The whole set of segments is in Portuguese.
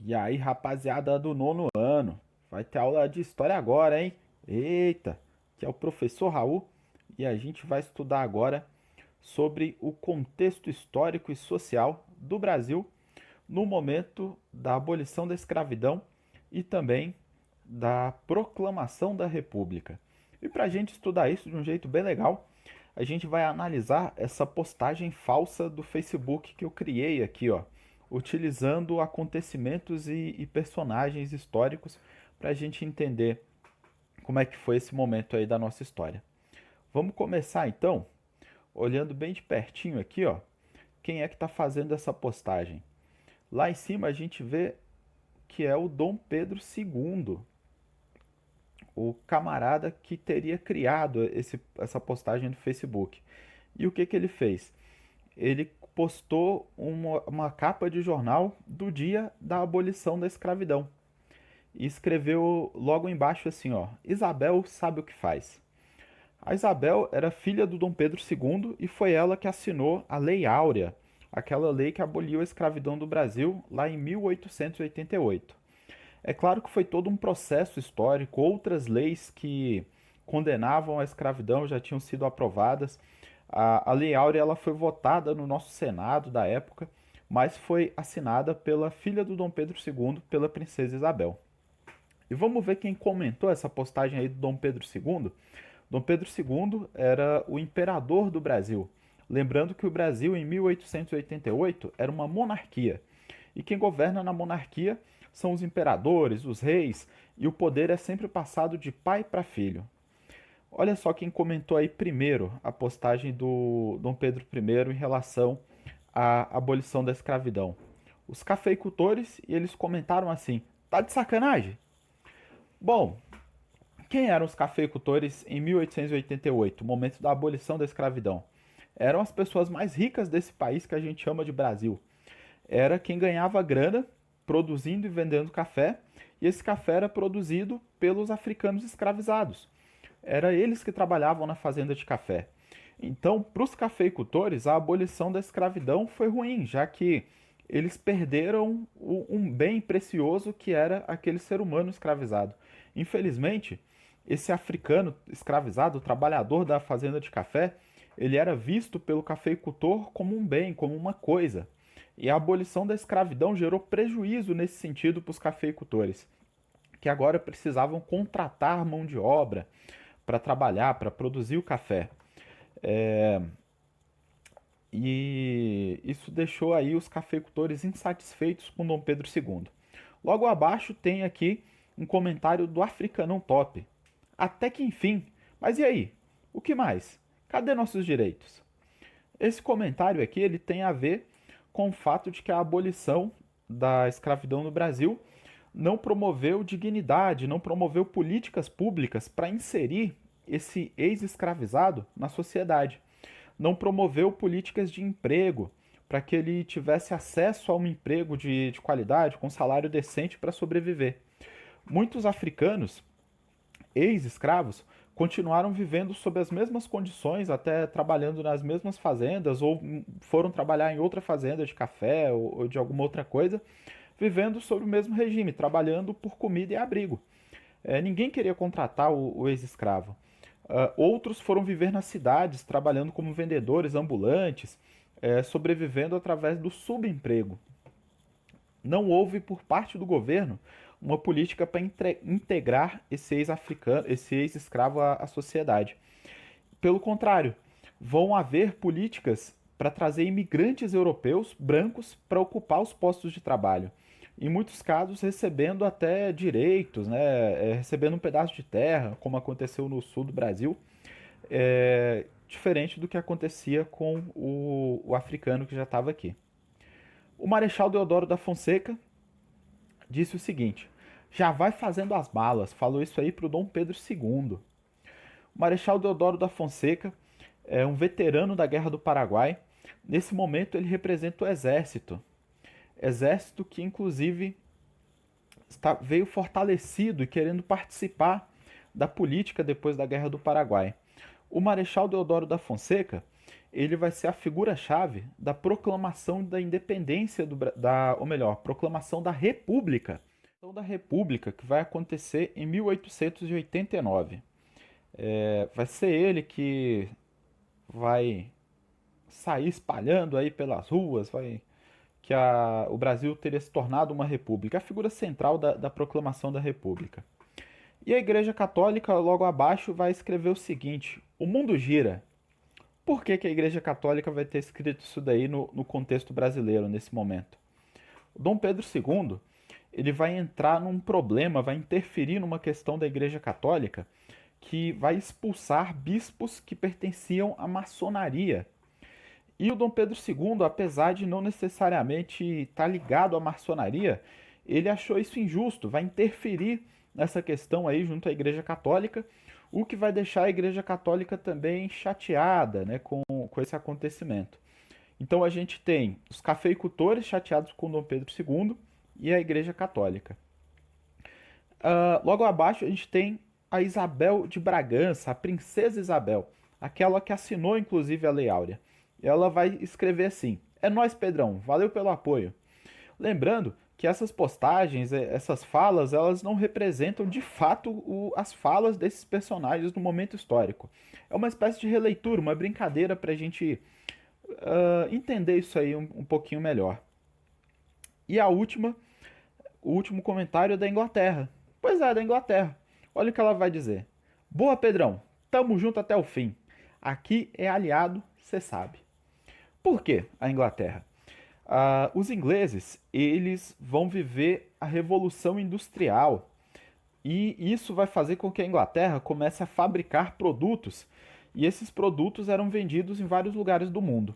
E aí, rapaziada do nono ano, vai ter aula de história agora, hein? Eita, que é o professor Raul e a gente vai estudar agora sobre o contexto histórico e social do Brasil no momento da abolição da escravidão e também da proclamação da República. E para a gente estudar isso de um jeito bem legal, a gente vai analisar essa postagem falsa do Facebook que eu criei aqui, ó, utilizando acontecimentos e personagens históricos para a gente entender como é que foi esse momento aí da nossa história. Vamos começar então, olhando bem de pertinho aqui, ó, quem é que está fazendo essa postagem. Lá em cima a gente vê que é o Dom Pedro II, o camarada que teria criado essa postagem no Facebook. E o que, que ele fez? Ele postou uma capa de jornal do dia da abolição da escravidão. E escreveu logo embaixo assim, ó, Isabel sabe o que faz. A Isabel era filha do Dom Pedro II e foi ela que assinou a Lei Áurea, aquela lei que aboliu a escravidão do Brasil lá em 1888. É claro que foi todo um processo histórico, outras leis que condenavam a escravidão já tinham sido aprovadas. A Lei Áurea ela foi votada no nosso Senado da época, mas foi assinada pela filha do Dom Pedro II, pela princesa Isabel. E vamos ver quem comentou essa postagem aí do Dom Pedro II. Dom Pedro II era o imperador do Brasil. Lembrando que o Brasil, em 1888, era uma monarquia. E quem governa na monarquia são os imperadores, os reis, e o poder é sempre passado de pai para filho. Olha só quem comentou aí primeiro a postagem do Dom Pedro I em relação à abolição da escravidão. Os cafeicultores, e eles comentaram assim: tá de sacanagem? Bom, quem eram os cafeicultores em 1888, momento da abolição da escravidão? Eram as pessoas mais ricas desse país que a gente chama de Brasil. Era quem ganhava grana produzindo e vendendo café, e esse café era produzido pelos africanos escravizados. Era eles que trabalhavam na fazenda de café. Então, para os cafeicultores, a abolição da escravidão foi ruim, já que eles perderam um bem precioso que era aquele ser humano escravizado. Infelizmente, esse africano escravizado, o trabalhador da fazenda de café, ele era visto pelo cafeicultor como um bem, como uma coisa. E a abolição da escravidão gerou prejuízo nesse sentido para os cafeicultores, que agora precisavam contratar mão de obra para trabalhar, para produzir o café. É, e isso deixou aí os cafeicultores insatisfeitos com Dom Pedro II. Logo abaixo tem aqui um comentário do Africanão Top. Até que enfim. Mas e aí? O que mais? Cadê nossos direitos? Esse comentário aqui ele tem a ver com o fato de que a abolição da escravidão no Brasil não promoveu dignidade, não promoveu políticas públicas para inserir esse ex-escravizado na sociedade. Não promoveu políticas de emprego para que ele tivesse acesso a um emprego de qualidade, com salário decente para sobreviver. Muitos africanos, ex-escravos, continuaram vivendo sob as mesmas condições, até trabalhando nas mesmas fazendas, ou foram trabalhar em outra fazenda de café ou de alguma outra coisa, vivendo sob o mesmo regime, trabalhando por comida e abrigo. Ninguém queria contratar o ex-escravo. Outros foram viver nas cidades, trabalhando como vendedores ambulantes, sobrevivendo através do subemprego. Não houve, por parte do governo, uma política para integrar esse ex-africano, esse ex-escravo à sociedade. Pelo contrário, vão haver políticas para trazer imigrantes europeus brancos para ocupar os postos de trabalho. Em muitos casos, recebendo até direitos, né? Recebendo um pedaço de terra, como aconteceu no sul do Brasil, diferente do que acontecia com o africano que já estava aqui. O Marechal Deodoro da Fonseca disse o seguinte: já vai fazendo as malas, falou isso aí para o Dom Pedro II. O Marechal Deodoro da Fonseca é um veterano da Guerra do Paraguai. Nesse momento ele representa o exército. Exército que inclusive veio fortalecido e querendo participar da política depois da Guerra do Paraguai. O Marechal Deodoro da Fonseca, ele vai ser a figura-chave da proclamação da independência ou melhor, proclamação da República. Então, da República, que vai acontecer em 1889. Vai ser ele que vai sair espalhando aí pelas ruas, que o Brasil teria se tornado uma república, a figura central da proclamação da República. E a Igreja Católica, logo abaixo, vai escrever o seguinte: o mundo gira. Por que a Igreja Católica vai ter escrito isso daí no contexto brasileiro, nesse momento? O Dom Pedro II, ele vai entrar num problema, vai interferir numa questão da Igreja Católica, que vai expulsar bispos que pertenciam à maçonaria. E o Dom Pedro II, apesar de não necessariamente estar ligado à maçonaria, ele achou isso injusto, vai interferir nessa questão aí junto à Igreja Católica, o que vai deixar a Igreja Católica também chateada, né, com esse acontecimento. Então a gente tem os cafeicultores chateados com Dom Pedro II e a Igreja Católica. Logo abaixo a gente tem a Isabel de Bragança, a Princesa Isabel, aquela que assinou inclusive a Lei Áurea. Ela vai escrever assim: é nóis, Pedrão, valeu pelo apoio. Lembrando que essas postagens, essas falas, elas não representam de fato as falas desses personagens no momento histórico. É uma espécie de releitura, uma brincadeira para a gente entender isso aí um pouquinho melhor. E o último comentário é da Inglaterra. Pois é, da Inglaterra. Olha o que ela vai dizer: boa, Pedrão, tamo junto até o fim. Aqui é aliado, cê sabe. Por que a Inglaterra? Os ingleses, eles vão viver a Revolução Industrial e isso vai fazer com que a Inglaterra comece a fabricar produtos e esses produtos eram vendidos em vários lugares do mundo.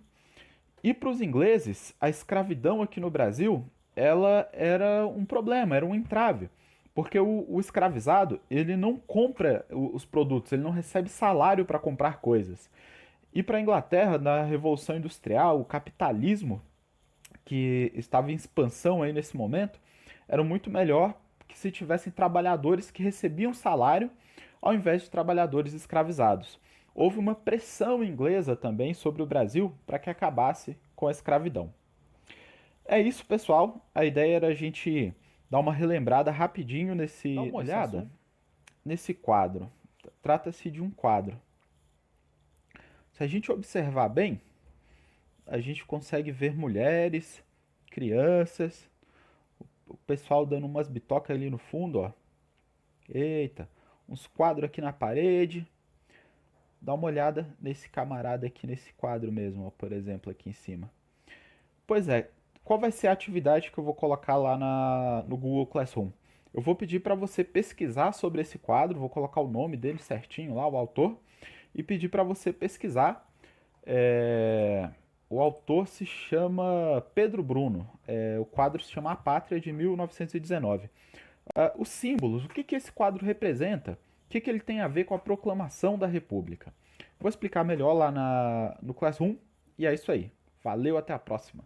E para os ingleses, a escravidão aqui no Brasil, ela era um problema, era um entrave, porque o escravizado, ele não compra os produtos, ele não recebe salário para comprar coisas. E para a Inglaterra, na Revolução Industrial, o capitalismo que estava em expansão aí nesse momento, era muito melhor que se tivessem trabalhadores que recebiam salário ao invés de trabalhadores escravizados. Houve uma pressão inglesa também sobre o Brasil para que acabasse com a escravidão. É isso, pessoal. A ideia era a gente dar uma relembrada rapidinho dá uma olhada nesse quadro. Trata-se de um quadro. Se a gente observar bem, a gente consegue ver mulheres, crianças, o pessoal dando umas bitocas ali no fundo, ó. Eita, uns quadros aqui na parede. Dá uma olhada nesse camarada aqui nesse quadro mesmo, ó, por exemplo, aqui em cima. Pois é, qual vai ser a atividade que eu vou colocar lá no Google Classroom? Eu vou pedir para você pesquisar sobre esse quadro, vou colocar o nome dele certinho lá, o autor, e pedir para você pesquisar. O autor se chama Pedro Bruno. O quadro se chama A Pátria, de 1919. Os símbolos, o que esse quadro representa? O que ele tem a ver com a proclamação da República? Vou explicar melhor lá no Classroom. E é isso aí. Valeu, até a próxima.